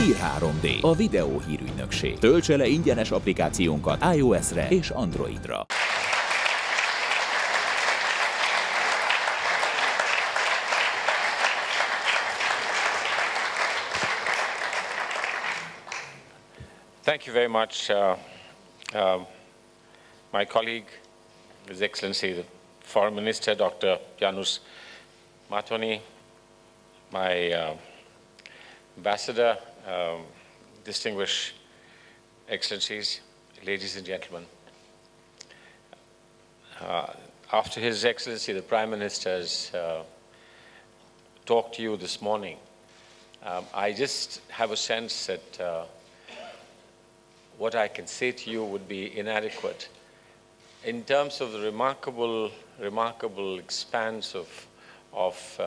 Hír 3D, a videó hírügynökség. Töltse le ingyenes applikációnkat iOS-re és Androidra. Thank you very much, my colleague, His Excellency, the Foreign Minister, Dr. Janusz Matoni, my Ambassador, distinguished Excellencies, ladies and gentlemen. After His Excellency, the Prime Minister's talk to you this morning, I just have a sense that what I can say to you would be inadequate in terms of the remarkable expanse of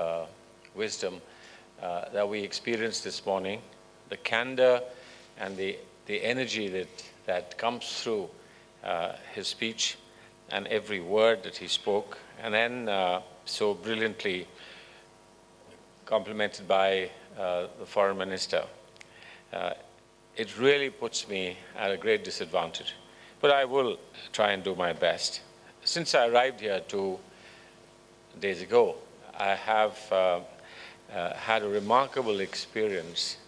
wisdom that we experienced this morning, the candor and the energy that comes through his speech and every word that he spoke, and then so brilliantly complimented by the Foreign Minister. It really puts me at a great disadvantage, but I will try and do my best. Since I arrived here 2 days ago, I have had a remarkable experience,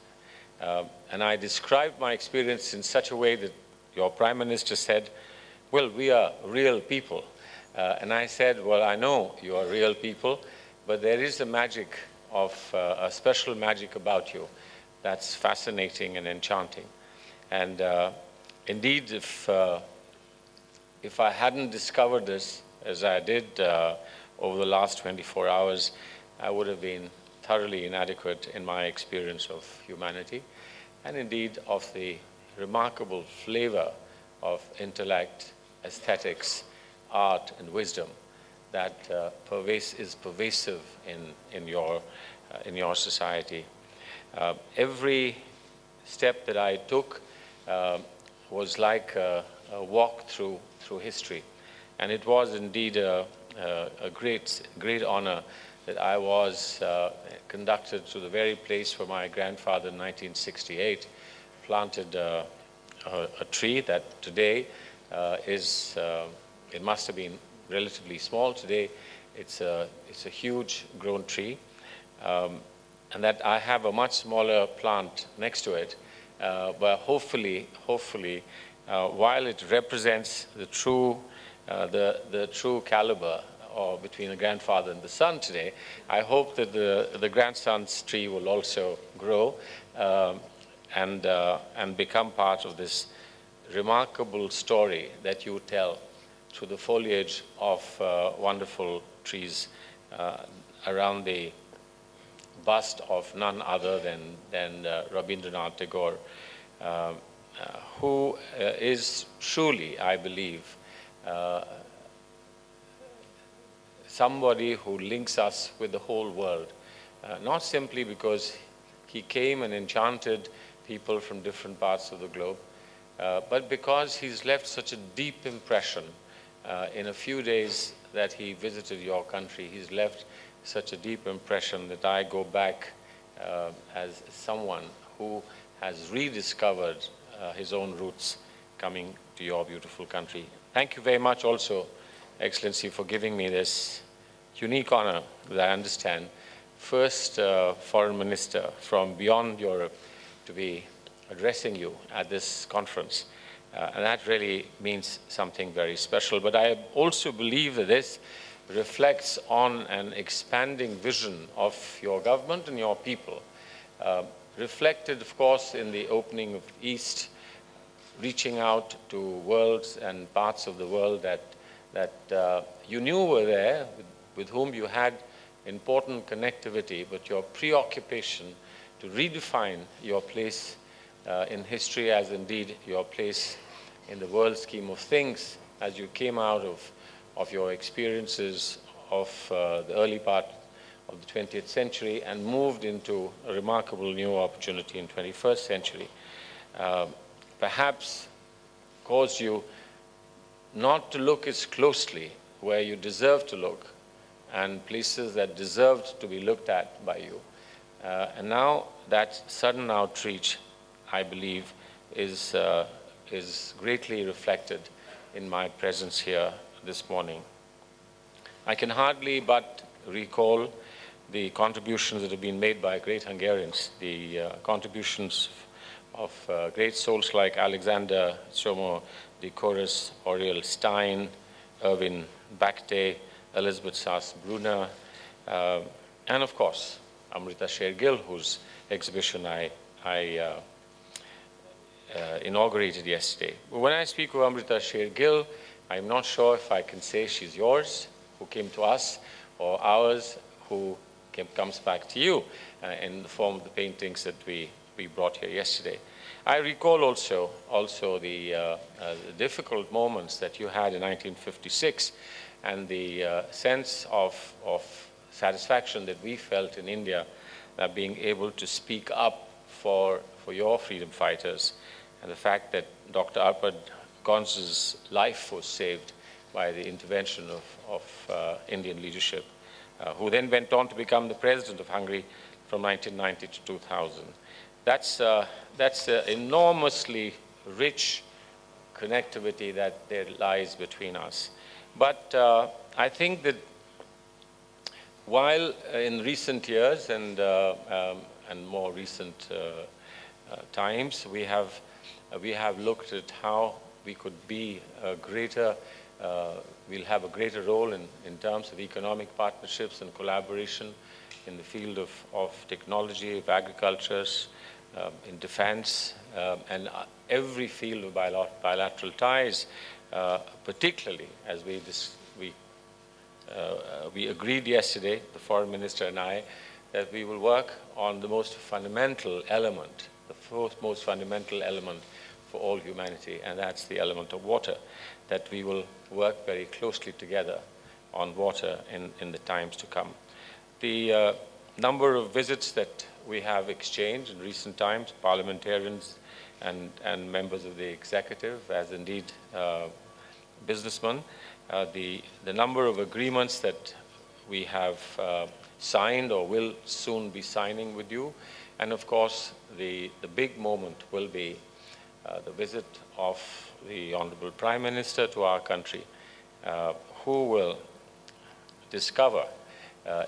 and I described my experience in such a way that your Prime Minister said, well, we are real people. And I said, well, I know you are real people, but there is a magic of a special magic about you that's fascinating and enchanting. And indeed, if I hadn't discovered this, as I did over the last 24 hours, I would have been thoroughly inadequate in my experience of humanity, and indeed of the remarkable flavor of intellect, aesthetics, art, and wisdom that is pervasive in your society. Every step that I took was like a walk through history, and it was indeed a great honor that I was conducted to the very place where my grandfather in 1968 planted a tree that today it must have been relatively small. Today it's a huge grown tree. And that I have a much smaller plant next to it, but hopefully, while it represents the true caliber between the grandfather and the son today, I hope that the grandson's tree will also grow and become part of this remarkable story that you tell through the foliage of wonderful trees around the bust of none other than Rabindranath Tagore, who is truly, I believe, somebody who links us with the whole world, not simply because he came and enchanted people from different parts of the globe, but because he's left such a deep impression in a few days that he visited your country. He's left such a deep impression that I go back as someone who has rediscovered his own roots coming to your beautiful country. Thank you very much also, Excellency, for giving me this unique honor that I understand. First Foreign Minister from beyond Europe to be addressing you at this conference. And that really means something very special. But I also believe that this reflects on an expanding vision of your government and your people, reflected, of course, in the opening of the East, reaching out to worlds and parts of the world that you knew were there, with whom you had important connectivity, but your preoccupation to redefine your place in history, as indeed your place in the world scheme of things, as you came out of your experiences of the early part of the 20th century and moved into a remarkable new opportunity in 21st century, perhaps caused you not to look as closely where you deserve to look and places that deserved to be looked at by you. And now that sudden outreach I believe, is greatly reflected in my presence here this morning. I can hardly but recall the contributions that have been made by great Hungarians, the contributions of great souls like Alexander Somo Dicoris, Oriel Stein, Erwin Bakte, Elizabeth Sass-Brunner, and of course, Amrita Shergill, whose exhibition I inaugurated yesterday. When I speak of Amrita Shergill, I'm not sure if I can say she's yours, who came to us, or ours, who comes back to you in the form of the paintings that we brought here yesterday. I recall also the difficult moments that you had in 1956 and the sense of satisfaction that we felt in India being able to speak up for your freedom fighters, and the fact that Dr. Arpad Gonz's life was saved by the intervention of Indian leadership, who then went on to become the president of Hungary from 1990 to 2000. That's enormously rich connectivity that there lies between us. But I think that while in recent years and more recent times we have looked at how we could be a greater, we'll have a greater role in terms of economic partnerships and collaboration in the field of technology, of agriculture, in defense, and every field of bilateral ties, particularly as we agreed yesterday, the foreign minister and I, that we will work on the most fundamental element, the most fundamental element for all humanity, and that's the element of water, that we will work very closely together on water in the times to come. The number of visits that we have exchanged in recent times, parliamentarians and members of the executive, as indeed businessmen, the number of agreements that we have signed or will soon be signing with you, and of course the big moment will be the visit of the Honorable Prime Minister to our country, who will discover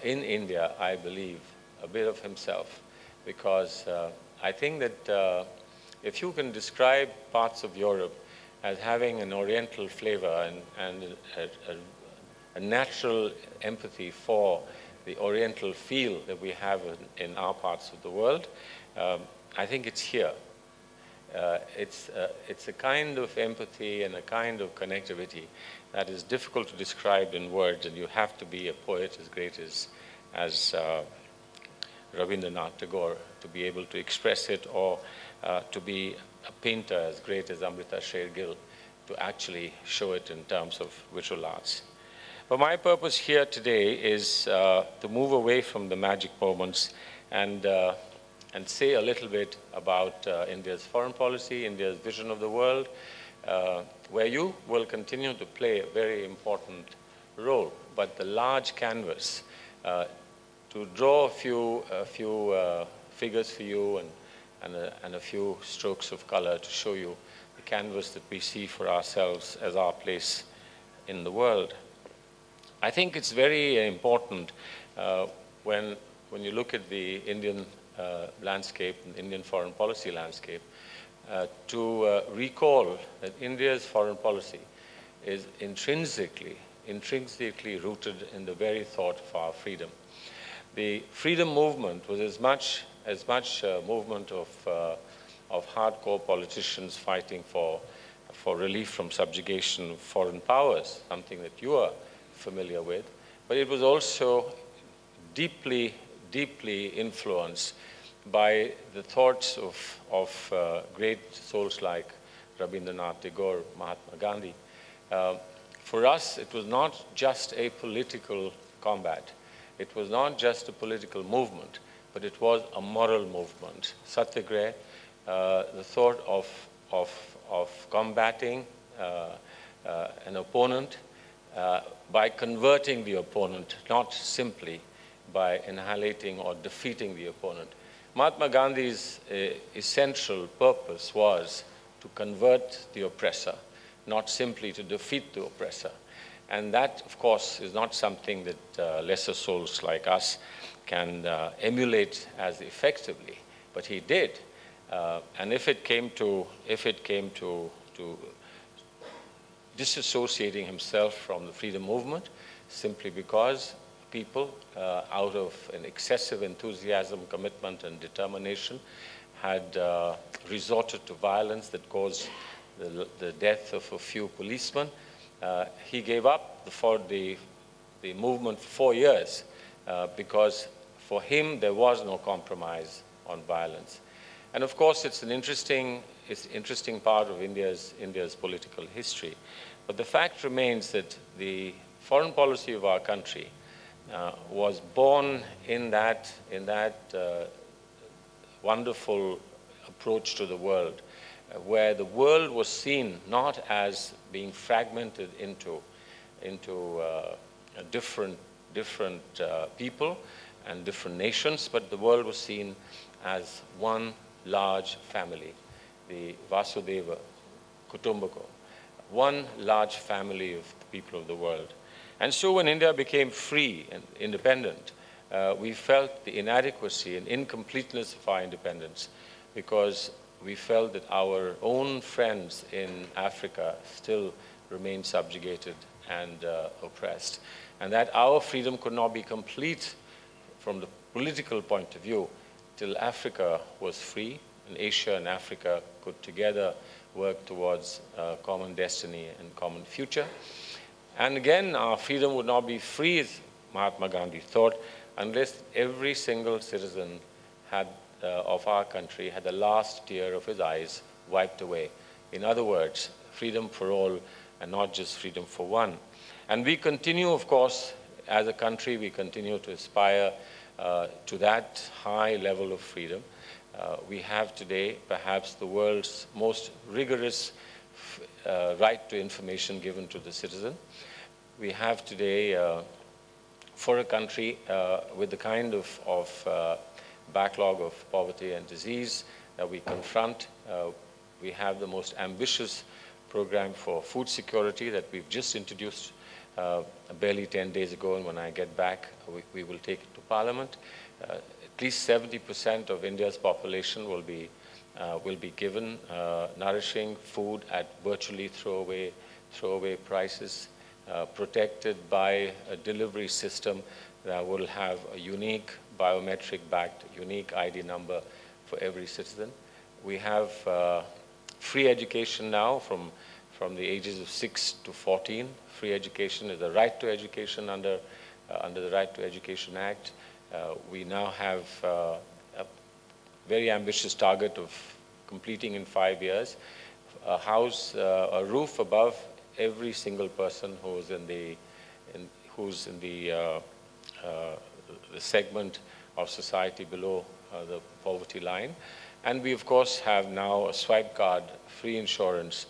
in India, I believe, a bit of himself, because I think that if you can describe parts of Europe as having an Oriental flavor and a natural empathy for the Oriental feel that we have in our parts of the world, I think it's here. It's a kind of empathy and a kind of connectivity that is difficult to describe in words, and you have to be a poet as great as Rabindranath Tagore to be able to express it, or to be a painter as great as Amrita Shergill to actually show it in terms of visual arts. But my purpose here today is to move away from the magic moments and say a little bit about India's foreign policy, India's vision of the world, where you will continue to play a very important role. But the large canvas, to draw a few figures for you and a few strokes of color to show you the canvas that we see for ourselves as our place in the world. I think it's very important when you look at the Indian landscape, and Indian foreign policy landscape, to recall that India's foreign policy is intrinsically rooted in the very thought of our freedom. The freedom movement was as much a movement of hardcore politicians fighting for relief from subjugation of foreign powers, something that you are familiar with, but it was also deeply influenced by the thoughts of great souls like Rabindranath Tagore, Mahatma Gandhi. For us, it was not just a political combat. It was not just a political movement, but it was a moral movement. Satyagraha, the thought of combating an opponent by converting the opponent, not simply by annihilating or defeating the opponent, Mahatma Gandhi's essential purpose was to convert the oppressor, not simply to defeat the oppressor. And that, of course, is not something that lesser souls like us can emulate as effectively, but he did. And if it came to disassociating himself from the freedom movement, simply because people, out of an excessive enthusiasm, commitment, and determination, had resorted to violence that caused the death of a few policemen, he gave up the movement for 4 years because for him there was no compromise on violence. And of course, it's an interesting part of India's political history. But the fact remains that the foreign policy of our country was born in that wonderful approach to the world, where the world was seen not as being fragmented into different people and different nations, but the world was seen as one large family, the Vasudeva Kutumbakam, one large family of the people of the world. And so when India became free and independent, we felt the inadequacy and incompleteness of our independence, because we felt that our own friends in Africa still remained subjugated and oppressed, and that our freedom could not be complete from the political point of view till Africa was free, and Asia and Africa could together work towards a common destiny and common future. And again, our freedom would not be free, as Mahatma Gandhi thought, unless every single citizen of our country had the last tear of his eyes wiped away. In other words, freedom for all and not just freedom for one. And we continue, of course, as a country, we continue to aspire to that high level of freedom. We have today perhaps the world's most rigorous right to information given to the citizen. We have today, for a country with the kind of backlog of poverty and disease that we confront, we have the most ambitious program for food security that we've just introduced barely 10 days ago, and when I get back, we will take it to Parliament. At least 70% of India's population will be given nourishing food at virtually throwaway prices, protected by a delivery system that will have a unique biometric-backed unique ID number for every citizen. We have free education now from the ages of 6 to 14. Free education is a right to education under the Right to Education Act. We now have a very ambitious target of completing in 5 years a roof above every single person who's in the segment of society below the poverty line. And we, of course, have now a swipe card free insurance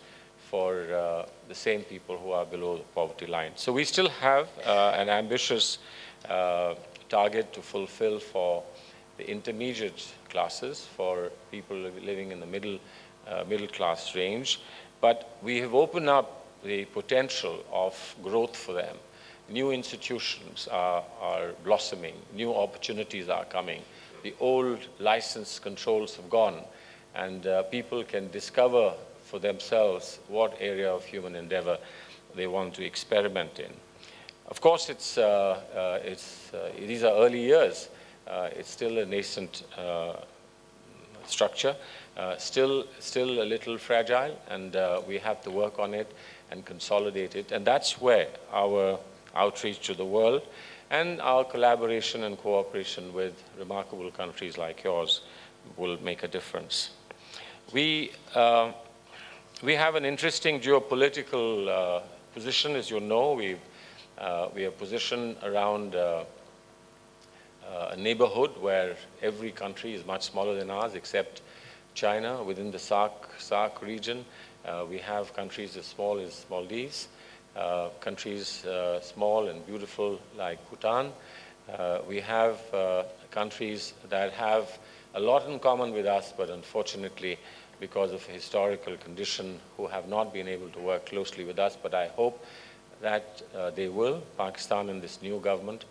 for the same people who are below the poverty line. So we still have an ambitious target to fulfill for the intermediate classes, for people living in the middle class range. But we have opened up the potential of growth for them. New institutions are blossoming, new opportunities are coming. The old license controls have gone, and people can discover for themselves what area of human endeavor they want to experiment in. Of course, these are early years. It's still a nascent structure, still a little fragile, and we have to work on it and consolidate it. And that's where our outreach to the world and our collaboration and cooperation with remarkable countries like yours will make a difference. We have an interesting geopolitical position, as you know. We are positioned around a neighborhood where every country is much smaller than ours, except China. Within the SAARC region, we have countries as small as Maldives, countries small and beautiful like Bhutan. We have countries that have a lot in common with us, but unfortunately, because of historical condition, who have not been able to work closely with us. But I hope that they will. Pakistan and this new government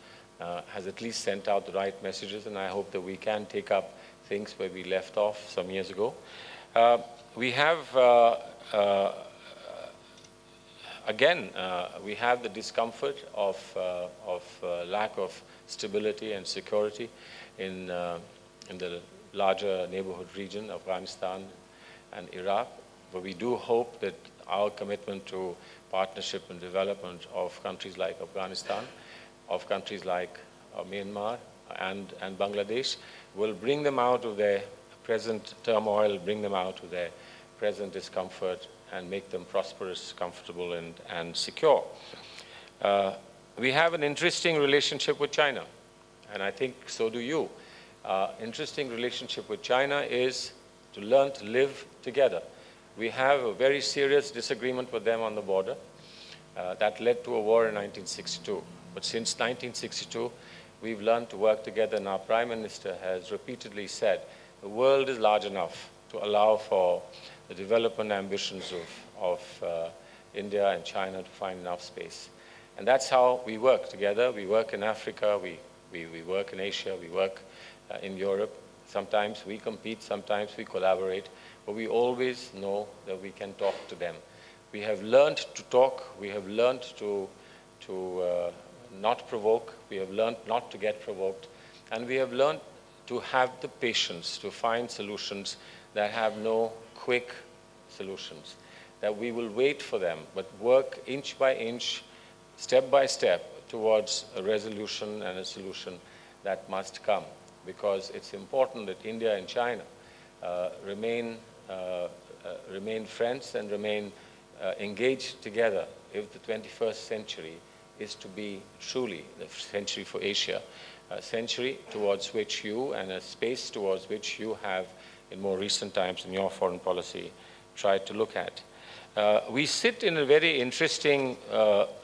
has at least sent out the right messages, and I hope that we can take up things where we left off some years ago. We have, again, we have the discomfort of lack of stability and security in the larger neighborhood region, Afghanistan and Iraq. But we do hope that our commitment to partnership and development of countries like Afghanistan, of countries like Myanmar and Bangladesh, will bring them out of their present turmoil, bring them out of their present discomfort, and make them prosperous, comfortable, and secure. We have an interesting relationship with China, and I think so do you. Interesting relationship with China is to learn to live together. We have a very serious disagreement with them on the border that led to a war in 1962. But since 1962, we've learned to work together, and our Prime Minister has repeatedly said the world is large enough to allow for the development ambitions of India and China to find enough space. And that's how we work together. We work in Africa, we work in Asia, we work in Europe. Sometimes we compete, sometimes we collaborate, but we always know that we can talk to them. We have learned to talk, we have learned to not provoke, we have learned not to get provoked, and we have learned to have the patience to find solutions that have no quick solutions, that we will wait for them, but work inch by inch, step by step towards a resolution and a solution that must come. Because it's important that India and China remain friends and remain engaged together if the 21st century is to be truly the century for Asia, a century towards which you, and a space towards which you have in more recent times in your foreign policy tried to look at. We sit in a very interesting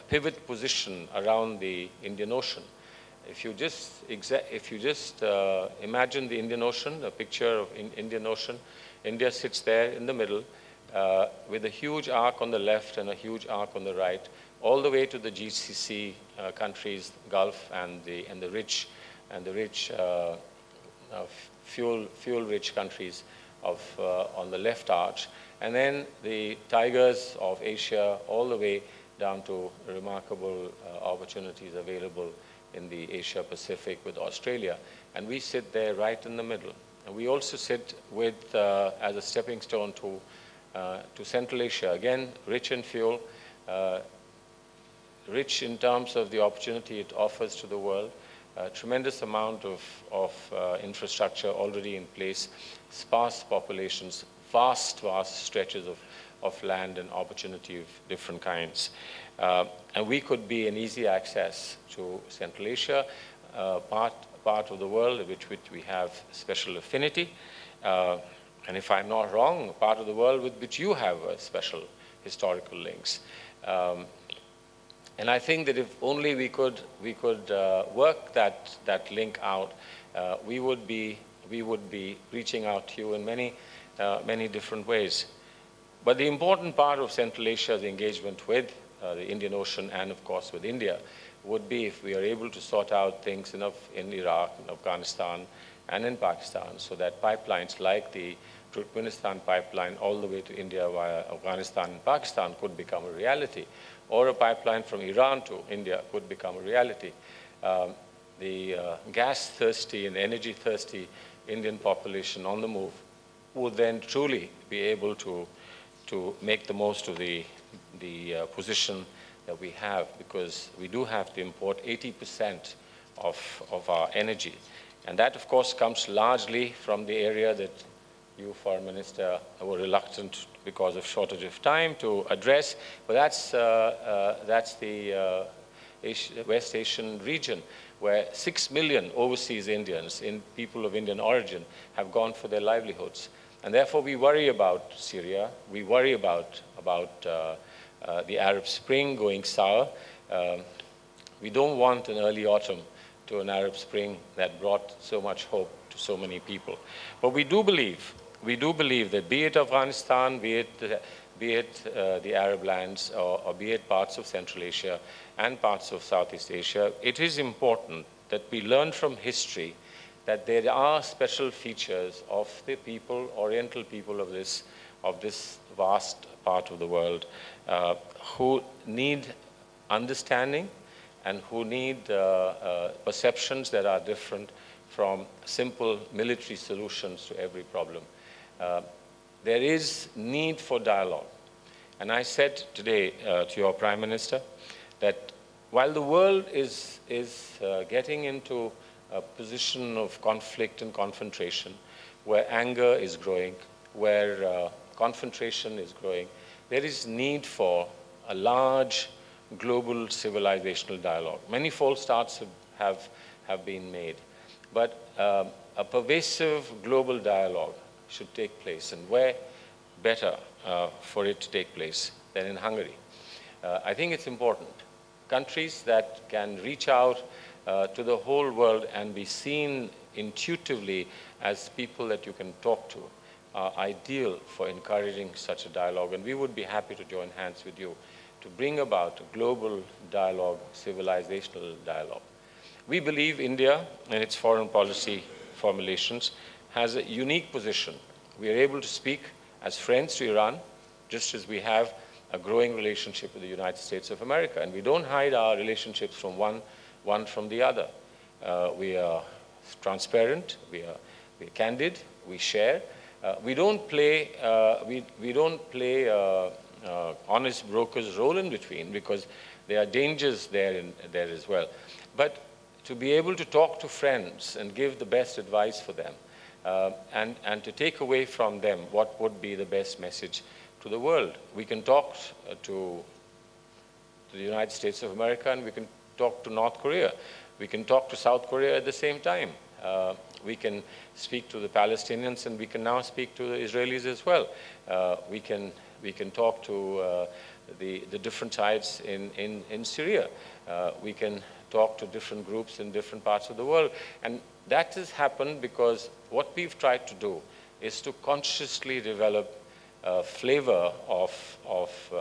pivot position around the Indian Ocean. If you just imagine the Indian Ocean, a picture of Indian Ocean, India sits there in the middle with a huge arc on the left and a huge arc on the right, all the way to the GCC countries, Gulf, and the rich fuel-rich countries on the left arch, and then the tigers of Asia, all the way down to remarkable opportunities available in the Asia Pacific with Australia. And we sit there right in the middle. And we also sit with, as a stepping stone to Central Asia, again, rich in fuel, rich in terms of the opportunity it offers to the world, a tremendous amount of infrastructure already in place, sparse populations, vast stretches of land and opportunity of different kinds. And we could be an easy access to Central Asia, part of the world which we have special affinity. And if I'm not wrong, part of the world with which you have special historical links. And I think that if only we could work that link out, we would be reaching out to you in many different ways. But the important part of Central Asia's engagement with the Indian Ocean and, of course, with India would be if we are able to sort out things in Iraq, in Afghanistan, and in Pakistan, so that pipelines like the Turkmenistan pipeline all the way to India via Afghanistan and Pakistan could become a reality, or a pipeline from Iran to India could become a reality. The gas-thirsty and energy-thirsty Indian population on the move would then truly be able to make the most of the position that we have, because we do have to import 80% of our energy. And that, of course, comes largely from the area that you, Foreign Minister, were reluctant because of shortage of time to address. But that's the West Asian region, where 6 million overseas Indians, people of Indian origin, have gone for their livelihoods. And therefore, we worry about Syria. We worry about the Arab Spring going sour. We don't want an early autumn to an Arab Spring that brought so much hope so many people. But we do believe that be it Afghanistan, be it the Arab lands, or be it parts of Central Asia and parts of Southeast Asia, it is important that we learn from history that there are special features of the people, Oriental people of this vast part of the world, who need understanding and who need perceptions that are different from simple military solutions to every problem. There is need for dialogue. And I said today to your Prime Minister that while the world is getting into a position of conflict and confrontation, where anger is growing, where confrontation is growing, there is need for a large global civilizational dialogue. Many false starts have been made, but a pervasive global dialogue should take place, and where better for it to take place than in Hungary. I think it's important. Countries that can reach out to the whole world and be seen intuitively as people that you can talk to are ideal for encouraging such a dialogue, and we would be happy to join hands with you to bring about a global dialogue, civilizational dialogue. We believe India and its foreign policy formulations has a unique position. We are able to speak as friends to Iran, just as we have a growing relationship with the United States of America, and we don't hide our relationships from one from the other. We are transparent, we are candid, we share. We don't play honest broker's role in between, because there are dangers there as well. But to be able to talk to friends and give the best advice for them, and to take away from them what would be the best message to the world. We can talk to the United States of America, and we can talk to North Korea. We can talk to South Korea at the same time. We can speak to the Palestinians, and we can now speak to the Israelis as well. We can talk to the different sides in Syria. We can talk to different groups in different parts of the world. And that has happened because what we've tried to do is to consciously develop a flavor of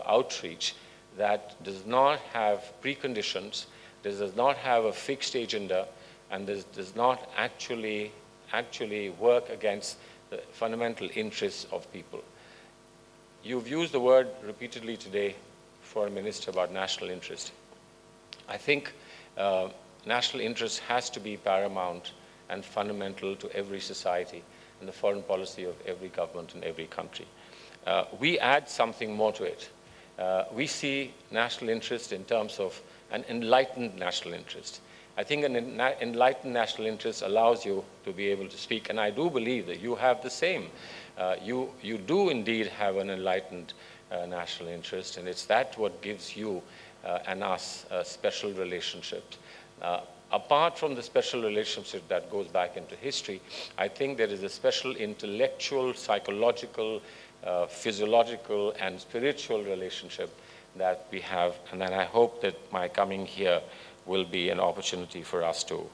outreach that does not have preconditions, does not have a fixed agenda, and does not actually work against the fundamental interests of people. You've used the word repeatedly today, Foreign Minister, about national interest. I think national interest has to be paramount and fundamental to every society and the foreign policy of every government in every country. We add something more to it. We see national interest in terms of an enlightened national interest. I think an enlightened national interest allows you to be able to speak, and I do believe that you have the same. You do indeed have an enlightened national interest, and it's that what gives you and us a special relationship. Apart from the special relationship that goes back into history, I think there is a special intellectual, psychological, physiological, and spiritual relationship that we have, and then I hope that my coming here will be an opportunity for us to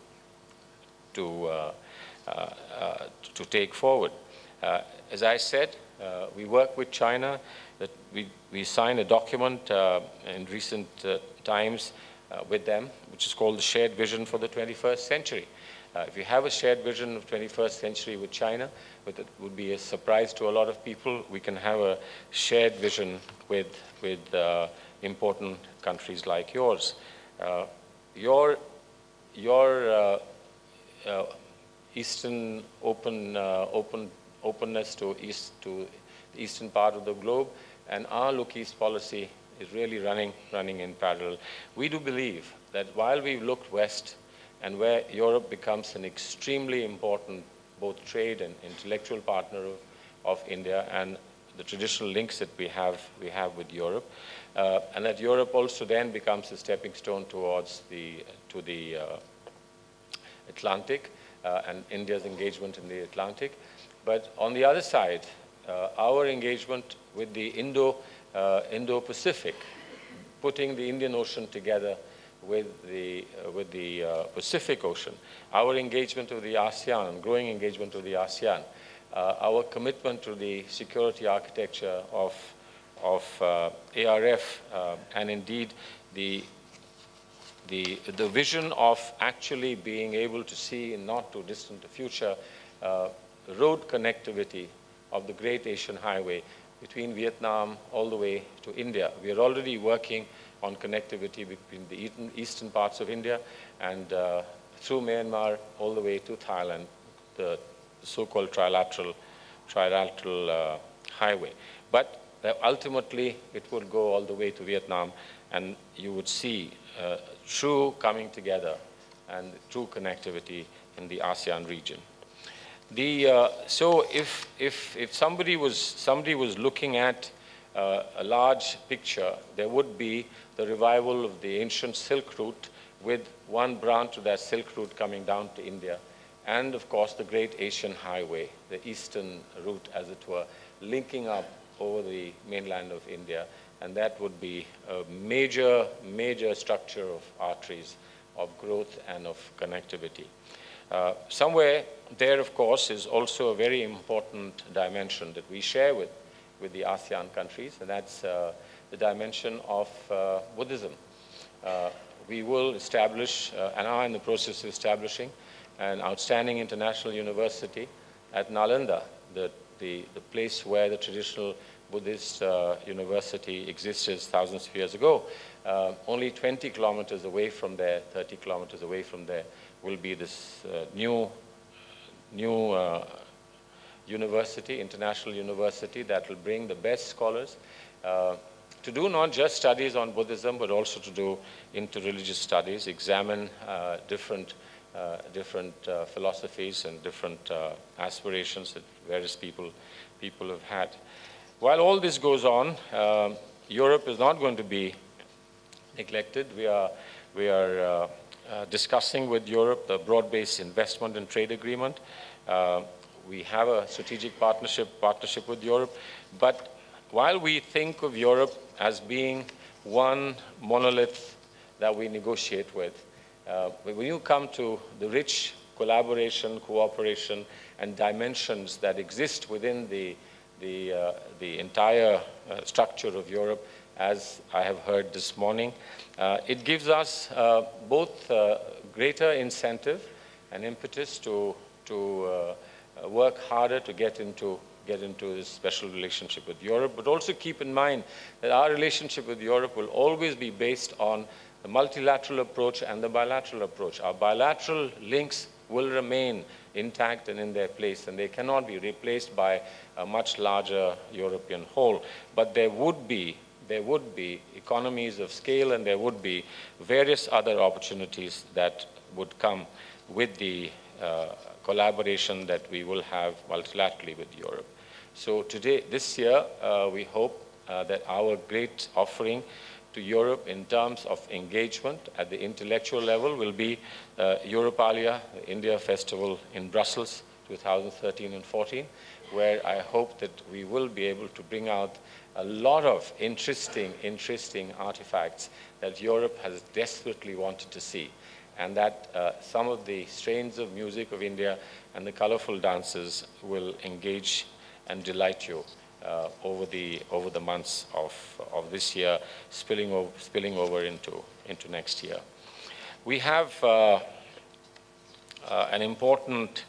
take forward. As I said, we work with China. That we signed a document in recent times with them, which is called the Shared Vision for the 21st Century. If you have a shared vision of 21st century with China, it would be a surprise to a lot of people. We can have a shared vision with important countries like yours. Your Eastern openness to the eastern part of the globe, and our Look East policy is really running in parallel. We do believe that while we've looked west, and where Europe becomes an extremely important both trade and intellectual partner of India, and the traditional links that we have with Europe, and that Europe also then becomes a stepping stone towards the Atlantic, and India's engagement in the Atlantic. But on the other side, our engagement with the Indo-Pacific, putting the Indian Ocean together with the Pacific Ocean, our engagement with the ASEAN, growing engagement with the ASEAN, our commitment to the security architecture of ARF, and indeed the vision of actually being able to see in not too distant a future road connectivity of the Great Asian Highway between Vietnam all the way to India. We are already working on connectivity between the eastern parts of India and through Myanmar all the way to Thailand, the so-called trilateral highway. But ultimately, it would go all the way to Vietnam, and you would see true coming together and true connectivity in the ASEAN region. So if somebody was looking at a large picture, there would be the revival of the ancient Silk Route with one branch of that Silk Route coming down to India, and of course the Great Asian Highway, the eastern route as it were, linking up over the mainland of India, and that would be a major structure of arteries of growth and of connectivity. Somewhere there, of course, is also a very important dimension that we share with the ASEAN countries, and that's the dimension of Buddhism. We will establish, and are in the process of establishing, an outstanding international university at Nalanda, the place where the traditional Buddhist university existed thousands of years ago. Only 20 kilometers away from there, 30 kilometers away from there, will be this new university, international university, that will bring the best scholars to do not just studies on Buddhism, but also to do interreligious studies, examine different philosophies and different aspirations that various people have had. While all this goes on, Europe is not going to be neglected. We are discussing with Europe the broad-based investment and trade agreement. We have a strategic partnership with Europe. But while we think of Europe as being one monolith that we negotiate with, when you come to the rich collaboration, cooperation, and dimensions that exist within the entire structure of Europe, as I have heard this morning, it gives us both greater incentive and impetus to work harder to get into this special relationship with Europe, but also keep in mind that our relationship with Europe will always be based on the multilateral approach and the bilateral approach. Our bilateral links will remain intact and in their place, and they cannot be replaced by a much larger European whole. But there would be economies of scale, and there would be various other opportunities that would come with the collaboration that we will have multilaterally with Europe. So this year, we hope that our great offering to Europe in terms of engagement at the intellectual level will be Europalia, the India Festival in Brussels, 2013 and 14, where I hope that we will be able to bring out a lot of interesting artifacts that Europe has desperately wanted to see, and that some of the strains of music of India and the colorful dances will engage and delight you over the months of this year, spilling over into next year. We have an important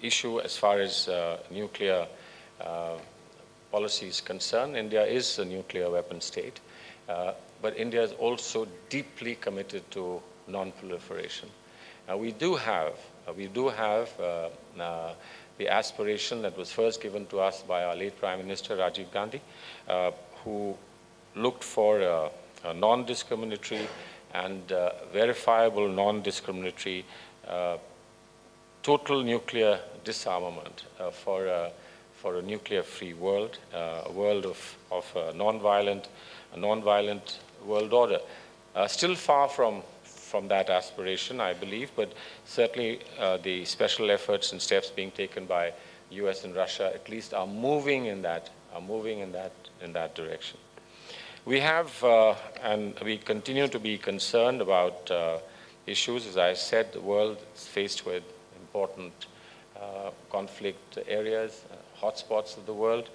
issue as far as nuclear policy is concerned. India is a nuclear weapon state, but India is also deeply committed to non-proliferation. We do have the aspiration that was first given to us by our late Prime Minister Rajiv Gandhi, who looked for a non-discriminatory and verifiable non-discriminatory total nuclear disarmament for a nuclear-free world, a world of a non-violent world order. Still far from that aspiration, I believe, but certainly the special efforts and steps being taken by US and Russia at least are moving in that direction. We have, and we continue to be concerned about issues. As I said, the world is faced with important conflict areas, hotspots of the world.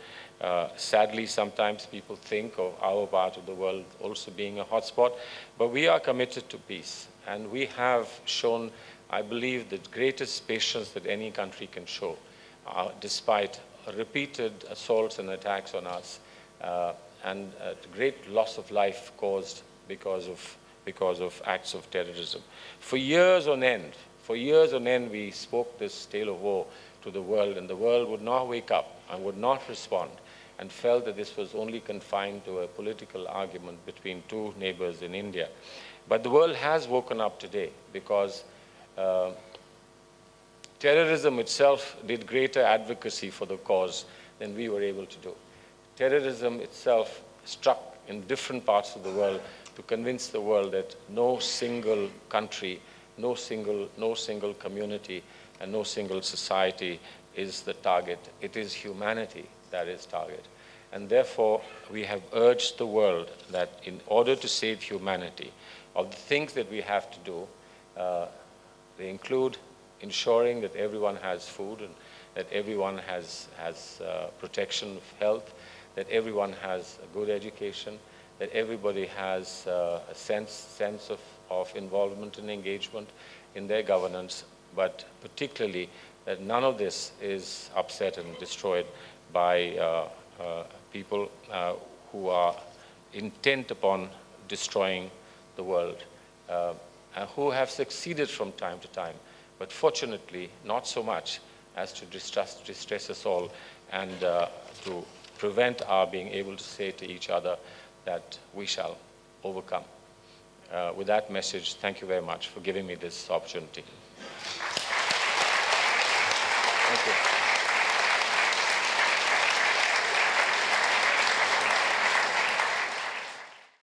Sadly, sometimes people think of our part of the world also being a hotspot, but we are committed to peace. And we have shown, I believe, the greatest patience that any country can show, despite repeated assaults and attacks on us, and great loss of life caused because of acts of terrorism. For years on end, we spoke this tale of woe to the world, and the world would not wake up and would not respond, and felt that this was only confined to a political argument between two neighbors in India. But the world has woken up today, because terrorism itself did greater advocacy for the cause than we were able to do. Terrorism itself struck in different parts of the world to convince the world that no single country, no single community, and no single society is the target. It is humanity that is target. And therefore, we have urged the world that in order to save humanity, of the things that we have to do, they include ensuring that everyone has food, and that everyone has protection of health, that everyone has a good education, that everybody has a sense of involvement and engagement in their governance, but particularly that none of this is upset and destroyed by people who are intent upon destroying the world, and who have succeeded from time to time, but fortunately not so much as to distress us all, and to prevent our being able to say to each other that we shall overcome. With that message, thank you very much for giving me this opportunity. Thank you.